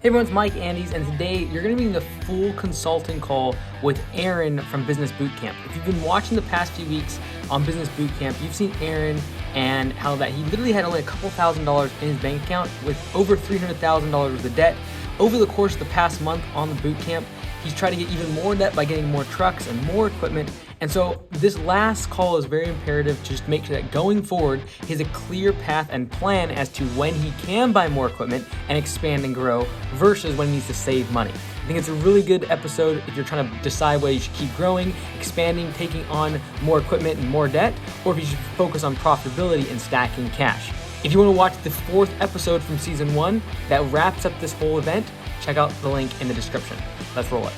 Hey everyone, it's Mike Andes, and today you're going to be in the full consulting call with Aaron from Business Bootcamp. If you've been watching the past few weeks on Business Bootcamp, you've seen Aaron and how that he literally had only a couple $1,000s in his bank account with over $300,000 worth of debt. Over the course of the past month on the bootcamp, he's tried to get even more debt by getting more trucks and more equipment. And so this last call is very imperative to just make sure that going forward, he has a clear path and plan as to when he can buy more equipment and expand and grow versus when he needs to save money. I think it's a really good episode if you're trying to decide whether you should keep growing, expanding, taking on more equipment and more debt, or if you should focus on profitability and stacking cash. If you want to watch the 4th episode from season 1 that wraps up this whole event, check out the link in the description. Let's roll it.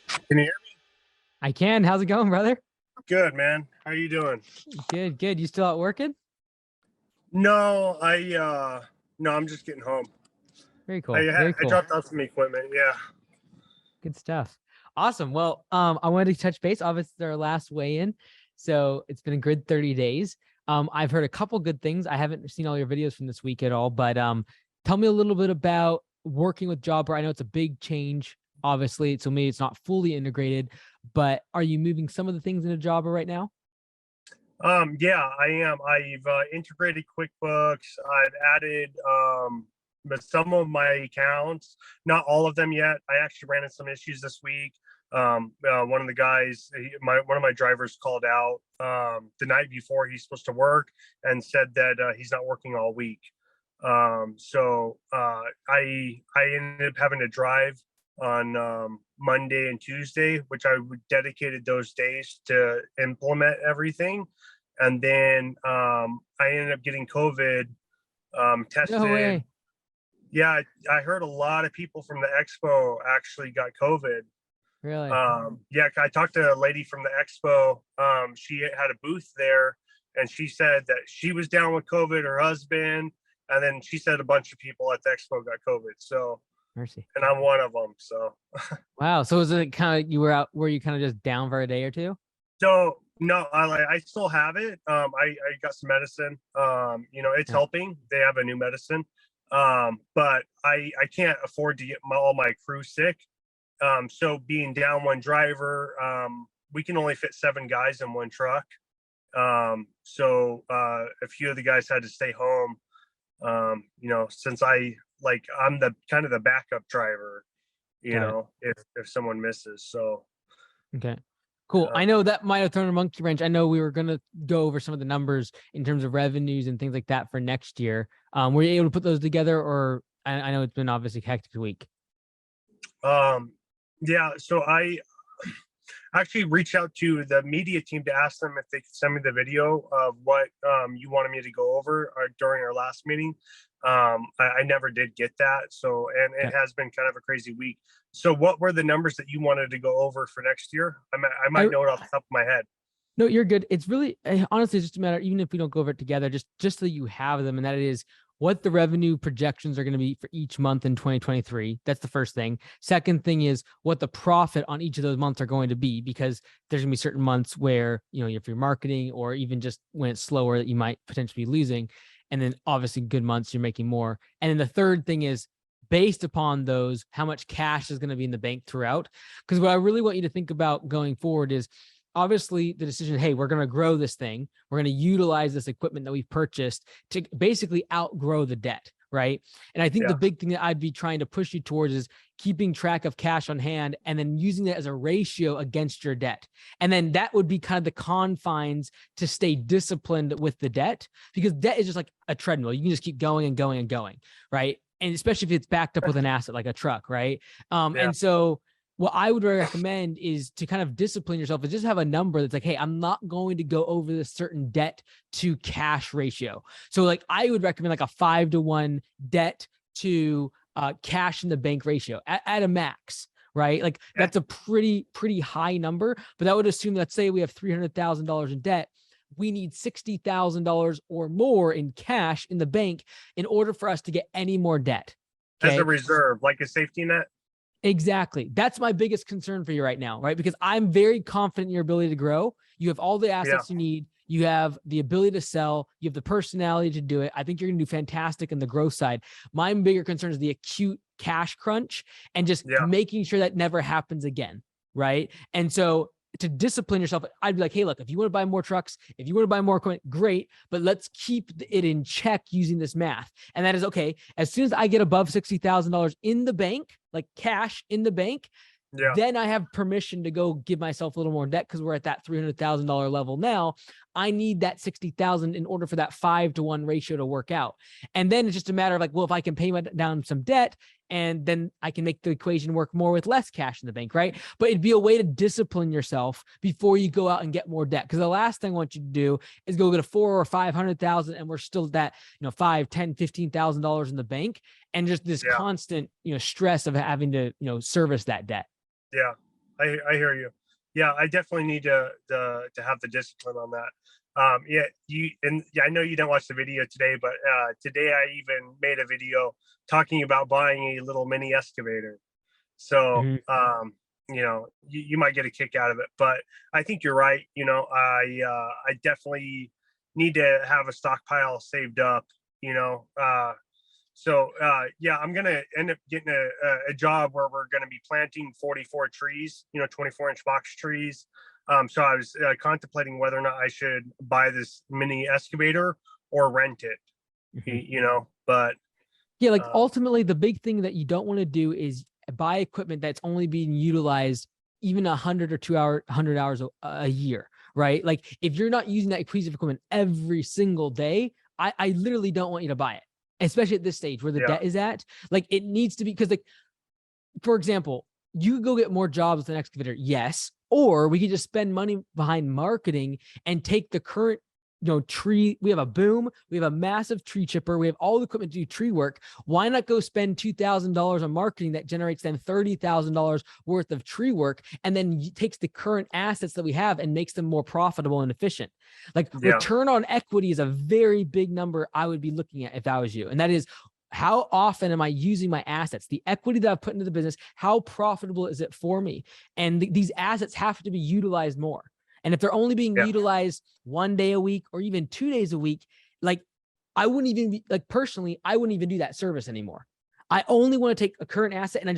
Can you hear me? I can. How's it going, brother? Good, man. How are you doing? Good, good. You still out working? No, I'm just getting home. Very cool. I dropped off some equipment. Yeah. Good stuff. Awesome. Well, I wanted to touch base. Obviously, it's our last weigh-in, so it's been a good 30 days. I've heard a couple good things. I haven't seen all your videos from this week at all, but tell me a little bit about working with Jobber. I know it's a big change, obviously, so maybe it's not fully integrated, but are you moving some of the things into Jobber right now? Yeah, I am. I've integrated QuickBooks. I've added some of my accounts, not all of them yet. I actually ran into some issues this week. One of the guys, one of my drivers called out the night before he's supposed to work and said that he's not working all week. So I ended up having to drive on Monday and Tuesday, which I dedicated those days to implement everything. And then I ended up getting COVID tested. No way. Yeah, I heard a lot of people from the expo actually got COVID. Really? Yeah, I talked to a lady from the expo. She had a booth there, and she said that she was down with COVID, her husband, and then she said a bunch of people at the expo got COVID. So, mercy. And I'm one of them. So, wow. So was it kind of were you kind of just down for a day or two? So no, I still have it. I got some medicine. It's helping. They have a new medicine. But I can't afford to get all my crew sick. So being down one driver, we can only fit 7 guys in one truck. So a few of the guys had to stay home. Since I'm the kind of the backup driver, if someone misses. So okay. Cool. I know that might have thrown a monkey wrench. I know we were going to go over some of the numbers in terms of revenues and things like that for next year. Were you able to put those together, or I know it's been obviously a hectic week. Yeah. So I actually reached out to the media team to ask them if they could send me the video of what you wanted me to go over during our last meeting. I never did get that. So, and it has been kind of a crazy week. So what were the numbers that you wanted to go over for next year? I might know it off the top of my head. No, you're good. It's really, honestly, it's just a matter, even if we don't go over it together, just so you have them, and that is what the revenue projections are going to be for each month in 2023. That's the first thing. Second thing is what the profit on each of those months are going to be, because there's going to be certain months where, if you're marketing or even just when it's slower that you might potentially be losing. And then obviously good months, you're making more. And then the third thing is based upon those, how much cash is going to be in the bank throughout. Because what I really want you to think about going forward is obviously the decision, hey, we're going to grow this thing. We're going to utilize this equipment that we've purchased to basically outgrow the debt, right? And I think the big thing that I'd be trying to push you towards is keeping track of cash on hand and then using that as a ratio against your debt. And then that would be kind of the confines to stay disciplined with the debt, because debt is just like a treadmill. You can just keep going and going and going, right? And especially if it's backed up with an asset like a truck, right? And so what I would recommend is to kind of discipline yourself and just have a number that's like, hey, I'm not going to go over this certain debt to cash ratio. So like I would recommend like a 5-to-1 debt to cash in the bank ratio at a max, right? Like that's a pretty high number, but that would assume, let's say we have $300,000 in debt. We need $60,000 or more in cash in the bank in order for us to get any more debt. Okay? As a reserve, like a safety net. Exactly. That's my biggest concern for you right now, right? Because I'm very confident in your ability to grow. You have all the assets you need. You have the ability to sell. You have the personality to do it. I think you're going to do fantastic in the growth side. My bigger concern is the acute cash crunch and just making sure that never happens again. Right. And so to discipline yourself, I'd be like, hey, look, if you want to buy more trucks, if you want to buy more equipment, great, but let's keep it in check using this math. And that is, okay, as soon as I get above $60,000 in the bank, like cash in the bank, then I have permission to go give myself a little more debt because we're at that $300,000 level now. I need that 60,000 in order for that 5-to-1 ratio to work out. And then it's just a matter of like, well, if I can pay down some debt, and then I can make the equation work more with less cash in the bank, right? But it'd be a way to discipline yourself before you go out and get more debt. Because the last thing I want you to do is go get a 400,000 or 500,000, and we're still at that, $5, $10, $15,000 in the bank, and just this constant, stress of having to, service that debt. Yeah, I hear you. Yeah, I definitely need to have the discipline on that. I know you didn't watch the video today, but today I even made a video talking about buying a little mini excavator. So, you might get a kick out of it, but I think you're right. I definitely need to have a stockpile saved up, I'm going to end up getting a job where we're going to be planting 44 trees, 24-inch box trees. So I was contemplating whether or not I should buy this mini excavator or rent it, but. Yeah, like ultimately the big thing that you don't want to do is buy equipment that's only being utilized even 100 or 100 hours a year, right? Like if you're not using that piece of equipment every single day, I literally don't want you to buy it. Especially at this stage where the debt is at. Like it needs to be, because like, for example, you could go get more jobs with an excavator, yes, or we could just spend money behind marketing and take the current, tree. We have a boom, we have a massive tree chipper, we have all the equipment to do tree work. Why not go spend $2,000 on marketing that generates then $30,000 worth of tree work, and then takes the current assets that we have and makes them more profitable and efficient? Like return on equity is a very big number I would be looking at if I was you. And that is, how often am I using my assets? The equity that I've put into the business, how profitable is it for me? And these assets have to be utilized more. And if they're only being utilized 1 day a week or even 2 days a week, like I wouldn't even be like, personally, I wouldn't even do that service anymore. I only want to take a current asset and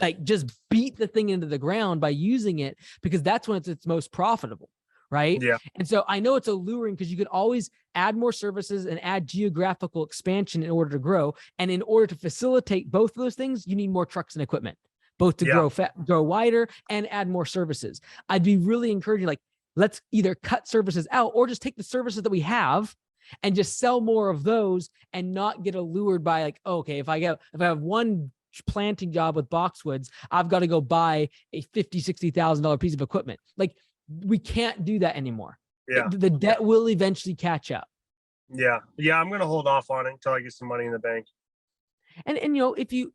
I just beat the thing into the ground by using it, because that's when it's its most profitable. Right. Yeah. And so I know it's alluring because you can always add more services and add geographical expansion in order to grow. And in order to facilitate both of those things, you need more trucks and equipment, both to grow wider and add more services. I'd be really encouraging, like, let's either cut services out or just take the services that we have and just sell more of those and not get allured by like, oh, okay, if I have one planting job with boxwoods, I've got to go buy a $50,000, $60,000 piece of equipment. Like, we can't do that anymore. Yeah. The debt will eventually catch up. Yeah. I'm going to hold off on it until I get some money in the bank. And if you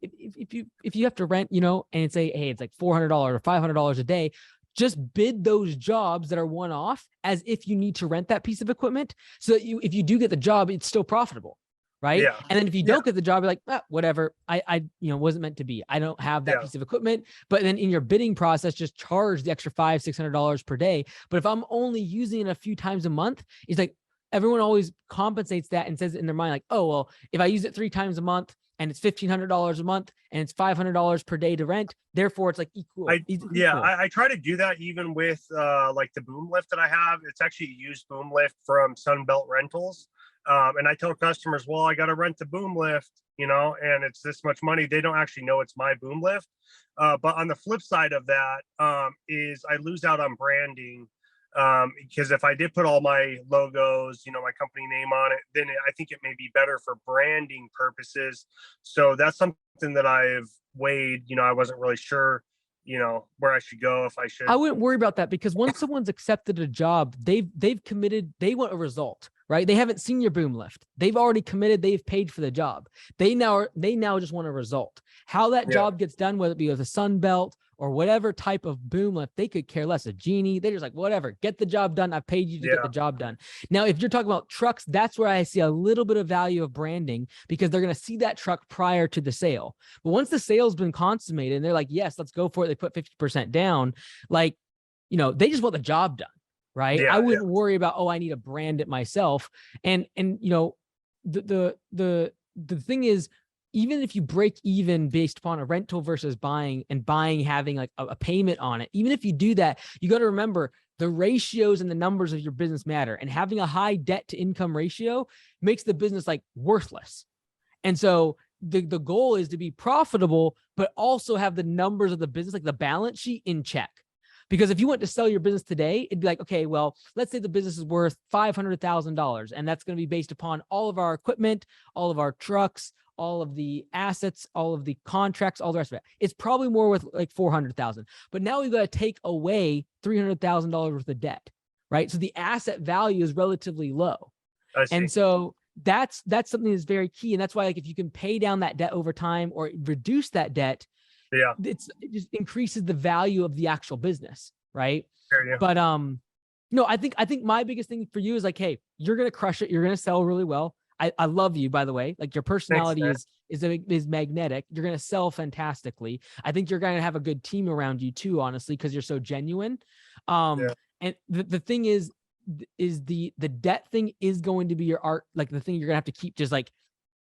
have to rent, and it's it's like $400 or $500 a day, just bid those jobs that are one-off as if you need to rent that piece of equipment. So that if you do get the job, it's still profitable. Right. Yeah. And then if you don't get the job, you're like, whatever. I wasn't meant to be. I don't have that piece of equipment. But then in your bidding process, just charge the extra $500-$600 per day. But if I'm only using it a few times a month, it's like everyone always compensates that and says it in their mind, like, oh, well, if I use it 3 times a month and it's $1,500 a month and it's $500 per day to rent, therefore it's like equal. I try to do that even with like the boom lift that I have. It's actually a used boom lift from Sunbelt Rentals. And I tell customers, well, I got to rent the boom lift, and it's this much money. They don't actually know it's my boom lift. But on the flip side of that is I lose out on branding, because if I did put all my logos, my company name on it, then I think it may be better for branding purposes. So that's something that I've weighed. I wasn't really sure, where I should go, if I should. I wouldn't worry about that, because once someone's accepted a job, they've committed, they want a result. Right? They haven't seen your boom lift. They've already committed. They've paid for the job. They now just want a result. How that job gets done, whether it be with a Sunbelt or whatever type of boom lift, they could care less. A Genie, they're just like, whatever, get the job done. I've paid you to get the job done. Now, if you're talking about trucks, that's where I see a little bit of value of branding, because they're going to see that truck prior to the sale. But once the sale's been consummated and they're like, yes, let's go for it. They put 50% down. Like, they just want the job done. right? I Yeah. wouldn't worry about, oh, I need to brand it myself. And you know, the thing is, even if you break even based upon a rental versus buying, and buying having like a payment on it, even if you do that, you got to remember the ratios and the numbers of your business matter. And having a high debt to income ratio makes the business like worthless. And so the goal is to be profitable, but also have the numbers of the business, like the balance sheet, in check. Because if you went to sell your business today, it'd be like, okay, well, let's say the business is worth $500,000, and that's going to be based upon all of our equipment, all of our trucks, all of the assets, all of the contracts, all the rest of it. It's probably more worth like 400,000. But now we've got to take away $300,000 worth of debt, right? So the asset value is relatively low. I see. And so that's something that's very key. And that's why, like, if you can pay down that debt over time or reduce that debt, Yeah. it just increases the value of the actual business, right? Yeah. But no, I think my biggest thing for you is like, hey, you're gonna crush it. You're gonna sell really well. I love you, by the way. Like, your personality is magnetic. You're gonna sell fantastically. I think you're gonna have a good team around you too, honestly, because you're so genuine. And the thing is the debt thing is going to be your art, like the thing you're gonna have to keep, just like,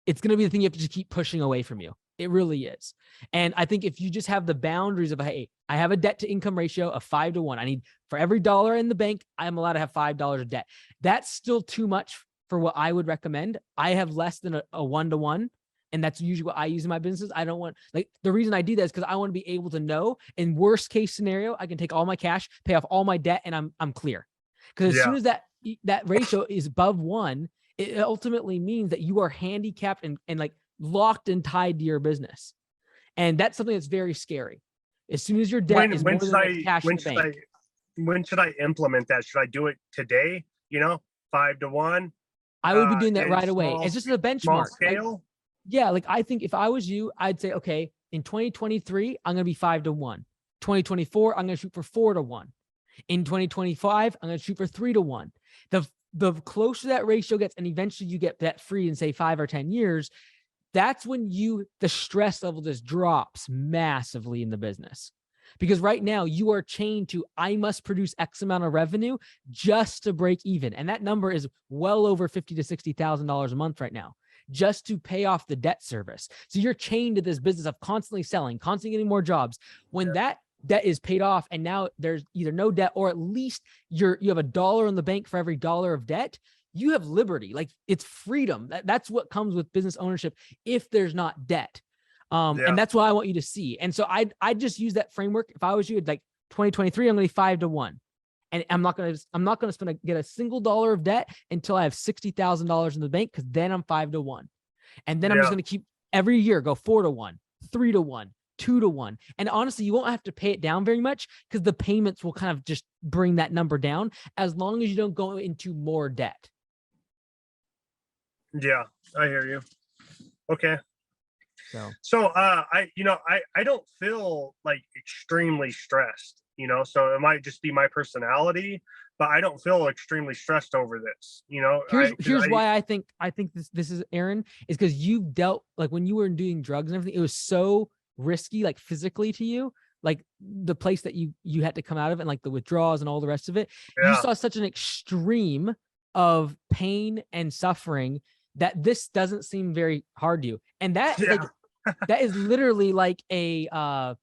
it's gonna be the thing you have to just keep pushing away from you. It really is. And I think if you just have the boundaries of, hey, I have a debt to income ratio of 5 to 1. I need, for every dollar in the bank, I'm allowed to have $5 of debt. That's still too much for what I would recommend. I have less than a 1 to 1. And that's usually what I use in my businesses. I don't want, like, the reason I do that is because I want to be able to know, in worst case scenario, I can take all my cash, pay off all my debt, and I'm clear. Because as soon as that ratio is above 1, it ultimately means that you are handicapped and like locked and tied to your business. And that's something that's very scary. As soon as your debt is more than like cash in the bank. When should I implement that? Should I do it today? 5 to 1. I would be doing that right away. It's just a benchmark. Small scale. Like I think if I was you, I'd say, okay, in 2023, I'm going to be 5 to 1. 2024, I'm going to shoot for 4 to 1. In 2025, I'm going to shoot for 3 to 1. The closer that ratio gets, and eventually you get debt free in, say, 5 or 10 years, that's when the stress level just drops massively in the business. Because right now you are chained to, I must produce X amount of revenue just to break even. And that number is well over $50,000 to $60,000 a month right now, just to pay off the debt service. So you're chained to this business of constantly selling, constantly getting more jobs. When that debt is paid off, and now there's either no debt, or at least you have $1 in the bank for every dollar of debt, you have liberty. Like, it's freedom. That's what comes with business ownership if there's not debt. And that's what I want you to see. And so I just use that framework. If I was you, like 2023, I'm going to be 5 to 1. And I'm not going to get a single dollar of debt until I have $60,000 in the bank, because then I'm 5 to 1. And then I'm just going to keep every year go 4 to 1, 3 to 1, 2 to 1. And honestly, you won't have to pay it down very much, because the payments will kind of just bring that number down, as long as you don't go into more debt. Yeah, I hear you. Okay. So I don't feel like extremely stressed, so it might just be my personality, but I don't feel extremely stressed over this, Here's why I think this is, Aaron, is because you've dealt, like, when you were doing drugs and everything, it was so risky, like physically to you, like the place that you had to come out of, and like the withdrawals and all the rest of it. You saw such an extreme of pain and suffering that this doesn't seem very hard to you. And that that is literally like a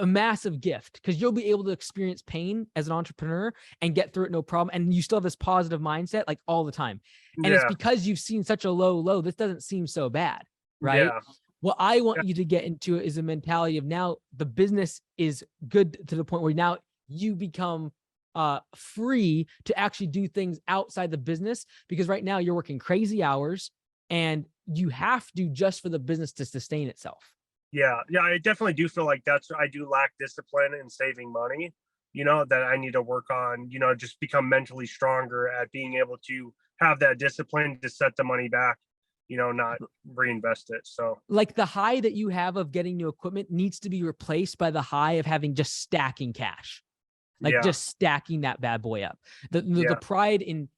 massive gift, because you'll be able to experience pain as an entrepreneur and get through it no problem. And you still have this positive mindset, like, all the time. And it's because you've seen such a low, this doesn't seem so bad, right? Yeah. What I want you to get into is a mentality of, now the business is good to the point where now you become free to actually do things outside the business, because right now you're working crazy hours and you have to, just for the business to sustain itself. Yeah, I definitely do feel like I do lack discipline in saving money, that I need to work on, just become mentally stronger at being able to have that discipline to set the money back, not reinvest it. So, like, the high that you have of getting new equipment needs to be replaced by the high of having just stacking cash. Like, just stacking that bad boy up. The pride in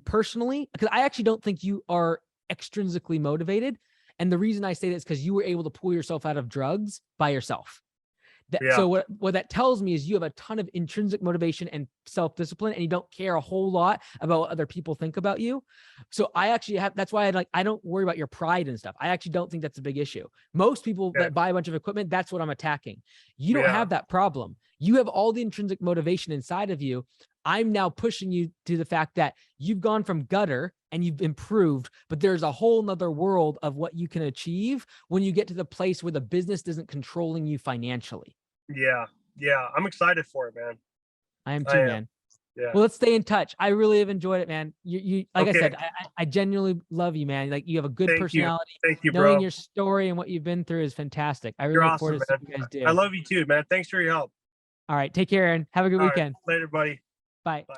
personally, because I actually don't think you are extrinsically motivated. And the reason I say that is because you were able to pull yourself out of drugs by yourself. So what that tells me is you have a ton of intrinsic motivation and self-discipline and you don't care a whole lot about what other people think about you. So I actually have, that's why I don't worry about your pride and stuff. I actually don't think that's a big issue. Most people that buy a bunch of equipment, that's what I'm attacking. You don't have that problem. You have all the intrinsic motivation inside of you. I'm now pushing you to the fact that you've gone from gutter and you've improved, but there's a whole nother world of what you can achieve when you get to the place where the business isn't controlling you financially. Yeah. Yeah. I'm excited for it, man. I am too, man. Yeah. Well, let's stay in touch. I really have enjoyed it, man. You like I said, I genuinely love you, man. Like you have a good personality. Thank you, Knowing bro. your story and what you've been through is fantastic. I really look forward to seeing what you guys do. I love you too, man. Thanks for your help. All right. Take care, Aaron. Have a good weekend. Later, buddy. Bye. Bye.